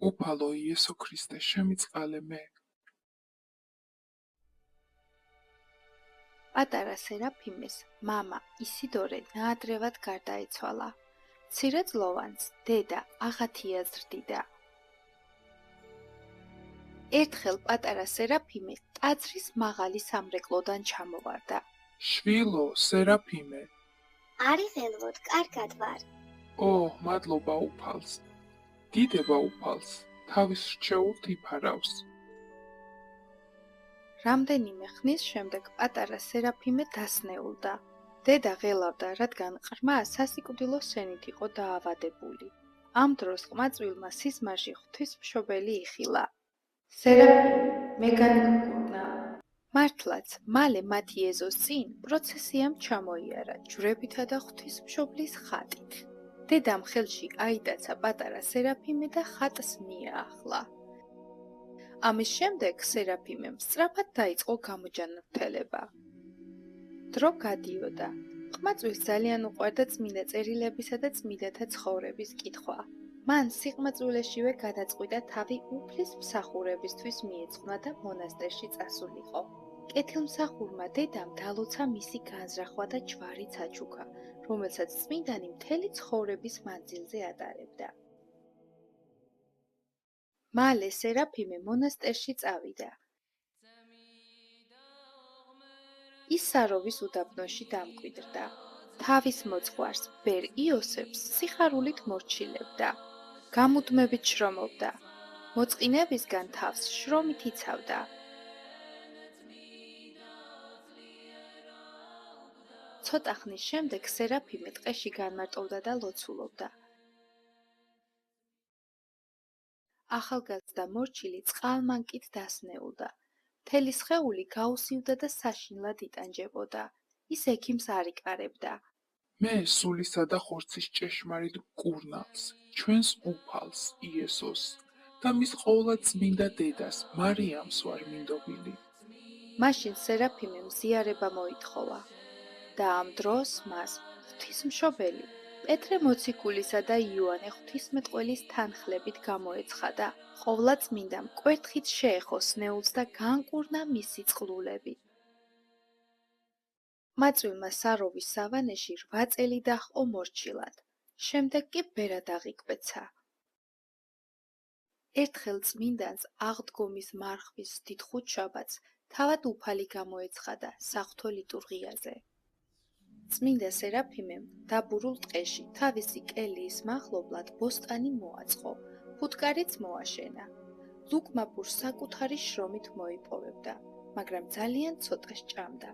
უფალო იესო ქრისტე, შემიწყალე მე. პატარა სერაფიმეს მამა ისიდორე ნაადრევად გარდაეცვალა. მცირე ძლოვანს დედა აღათია ზრდიდა. ერთხელ პატარა სერაფიმე ტაძრის მაღალი სამრეკლოდან ჩამოვარდა. შვილო, სერაფიმე. არი ველვოდ, კარგად ვარ. მადლობა უფალს. დიდება უფალს, თავის რჩეულთ იფარავს. რამდენიმე ხნის შემდეგ პატარა სერაფიმე დასნეულდა. დედა ღელავდა, რადგან ყრმა სასიკვდილო სენით იყო დაავადებული. ამ დროს ყმაწვილმა სიზმარში ღვთისმშობელი იხილა. სერაფიმე, მე განგგურნა. მართლაც, მალე მათი ეზოს წინ პროცესიამ ჩამოიარა ჯვრებითა და ღვთისმშობლის ხატით. დედამ ხელში აიტაცა პატარა სერაფიმე და ხატს მიაახლა. ამის შემდეგ სერაფიმემ სწრაფად დაიწყო გამოჯანმრთელება. დრო გადიოდა. ყმაწვილს ძალიან უყვარდა წმინდა წერილებისა და წმინდათა ცხოვრების კითხვა. მან სიყმაწვილეშივე გადაწყვიტა თავი უფლის მსახურებისთვის მიეძღვნა და მონასტერში წასულიყო. კეთილმსახურმა დედამ დალოცა მისი განზრახვა და ჯვარიც აჩუქა, რომელსაც წმინდანი მთელი ცხოვრების მანძილზე ატარებდა. მალე სერაფიმე მონასტერში წავიდა. ის საროვის უდაბნოში დამკვიდრდა. თავის მოძღვარს ბერ იოსებს სიხარულით მორჩილებდა. გამუდმებით შრომობდა. მოწყინებისგან თავს შრომით იცავდა. ცოტა ხნის შემდეგ სერაფიმე ტყეში განმარტოვდა და ლოცულობდა. ახალგაზრდა მორჩილი წყალმანკით დასნეულდა. მთელი სხეული გაუსივდა და საშინლად იტანჯებოდა. ის ექიმს არ იკარებდა. მე სულისა და ხორცის ჭეშმარიტ მკურნალს, ჩვენს უფალს იესოს და მის ყოვლადწმინდა დედას მარიამს ვარ მინდობილი. მაშინ სერაფიმემ ზიარება მოითხოვა და ამ დროს მას ღვთისმშობელი პეტრე მოციქულისა და იოანე ღვთისმეტყველის თანხლებით გამოეცხადა. ყოვლადწმინდამ კვერთხით შეეხო სნეულს და განკურნა მისი წყლულები. ყმაწვილმა საროვის სავანეში 8 წელი დაჰყო მორჩილად. შემდეგ კი ბერად აღიკვეცა. ერთხელ წმინდანს აღდგომის მარხვის დიდ ხუთშაბათს თავად უფალი გამოეცხადა საღვთო ლიტურღიაზე. წმინდა სერაფიმემ დაბურულ ტყეში თავისი კელიის მახლობლად ბოსტანი მოაწყო, ფუტკარიც მოაშენა. ლუკმაპურ საკუთარი შრომით მოიპოვებდა, მაგრამ ძალიან ცოტა სჭამდა.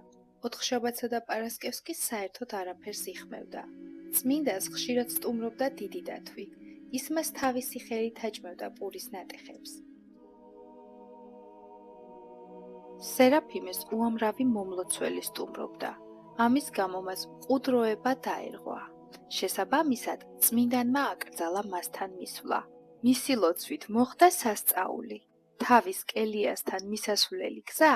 ოთხშაბათსა და პარასკევს კი საერთოდ არაფერს იხმევდა. წმინდას ხშირად სტუმრობდა დიდი დათვი. ის მას თავისი ხელით აჭმევდა პურის ნატეხებს. სერაფიმეს უამრავი მომლოცველი სტუმრობდა. ამის გამო მას მყუდროება დაერღვა. შესაბამისად, წმინდანმა აკრძალა მასთან მისვლა. მისი ლოცვით მოხდა სასწაული. თავის კელიასთან მისასვლელი გზა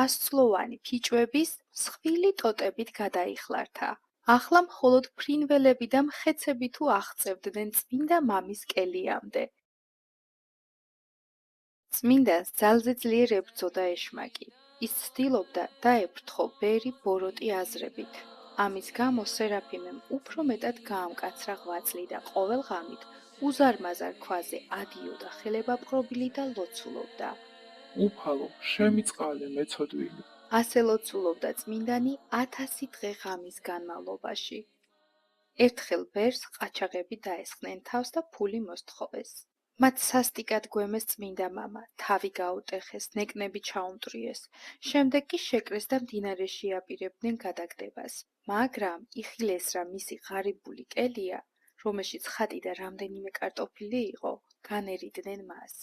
100 წლოვანი ფიჭვების მსხვილი ტოტებით გადაიხლართა. ახლა მხოლოდ ფრინველები და მხეცები თუ აღწევდნენ წმინდა მამის კელიამდე. წმინდანს ძალზე ძლიერ ებრძოდა ეშმაკი. ის ცდილობდა დაეფრთხო ბერი ბოროტი აზრებით. ამის გამო სერაფიმემ უფრო მეტად გაამკაცრა ღვაწლი და ყოველ ღამით უზარმაზარ ქვაზე ადიოდა ხელებაპყრობილი და ლოცულობდა. უფალო, შემიწყალე მეცოდვილი. ასე ლოცულობდა წმინდანი 1000 დღე ღამის განმავლობაში. ერთხელ ბერს ყაჩაღები დაესხნენ თავს და ფული მოსთხოვეს. მათ სასტიკად გვემეს წმინდა მამა, თავი გაუტეხეს, ნეკნები ჩაუმტრიეს. შემდეგ კი შეკრეს და მდინარეში აპირებდნენ გადაგდებას. მაგრამ იხილეს რა მისი ღარიბული კელია, რომელშიც ხატი და რამდენიმე კარტოფილი იყო, განერიდნენ მას.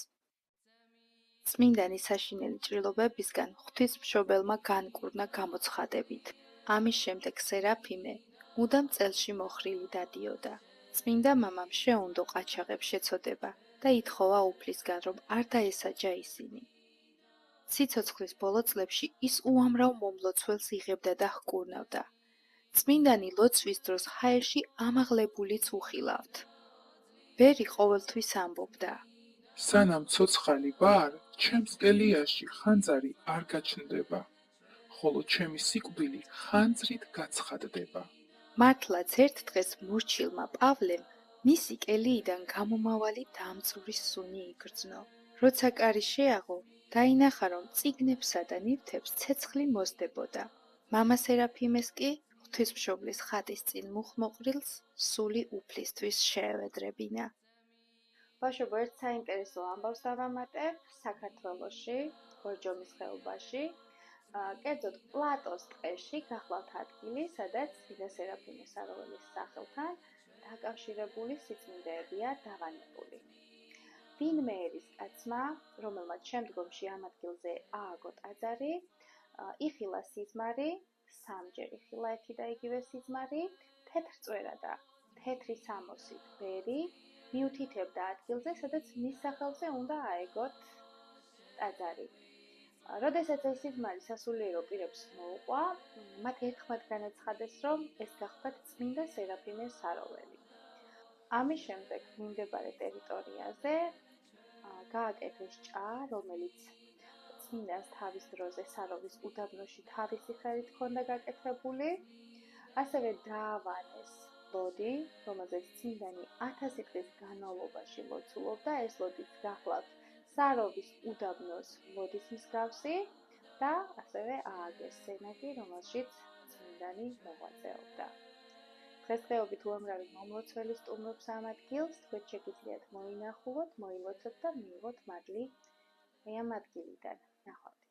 წმინდანის საშინელი ჭრილობებისგან ღვთისმშობელმა განკურნა გამოცხადებით. ამის შემდეგ სერაფიმე მუდამ წელში მოხრილი დადიოდა. წმინდა მამამ შეუნდო ყაჩაღებს შეცოდება და ითხოვა უფლისგან, რომ არ დაესაჯა ისინი. სიცოცხლის ბოლო წლებში ის უამრავ მომლოცველს იღებდა და ჰკურნავდა. წმინდანი ლოცვის დროს ჰაერში ამაღლებულიც უხილავთ. ბერი ყოველთვის ამბობდა: სანამ ცოცხალი ვარ, ჩემს კელიაში ხანძარი არ გაჩნდება, ხოლო ჩემი სიკვდილი ხანძრით გაცხადდება. მართლაც ერთ დღეს მორჩილმა პავლემ მისი კელიიდან გამომავალი დამწური სუნი იგრძნო. როცა კარი შეაღო, დაინახა, რომ წიგნებსა და ნივთებს ცეცხლი მოსდებოდა. მამა სერაფიმეს კი ღვთისმშობლის ხატის წინ მუხმოყრილს სული უფლისთვის შეევედრებინა. ბავშვებო, ერთ საინტერესო ამბავს დავამატებ. საქართველოში, გორჯომის ხეობაში, კერძოდ პლატოს ტყეში გახლავთ ადგილი, სადაც წმინდა სერაფიმე საროველის სახელთან დაკავშირებული სიწმინდეებია დავანებული. ვინმე ერის კაცმა, რომელმაც შემდგომში ამ ადგილზე ააგო ტაძარი, იხილა სიზმარი, სამჯერ იხილა ერთი და იგივე სიზმარი, თეთრწვერა და თეთრი სამოსით ბერი მიუთითებდა ადგილზე, სადაც მის სახელზე უნდა აეგოთ ტაძარი. როდესაც ეს სიზმარი სასულიერო პირებს მოუყვა, მათ ერთხმად განაცხადეს, რომ ეს გახლავთ წმინდა სერაფიმე საროველი. ამის შემდეგ მიმდებარე ტერიტორიაზე გააკეთეს ჭა, რომელიც წმინდანს თავის დროზე საროვის უდაბნოში თავისი ხელით ჰქონდა გაკეთებული. ასევე დაავანეს ლოდი, რომელზეც წმინდანი 1000 წლის განმავლობაში ლოცულობდა. ეს ლოდიც გახლავთ საროვის უდაბნოს ლოდის მსგავსი და ასევე ააგეს სენაკი, რომელშიც წმინდანი მოღვაწეობდა. დღესდღეობით უამრავი მომლოცველი სტუმრობს ამ ადგილს, თქვენ შეგიძლიათ მოინახულოთ, მოილოცოთ და მიიღოთ მადლი ამ ადგილიდან. ნახვამდის.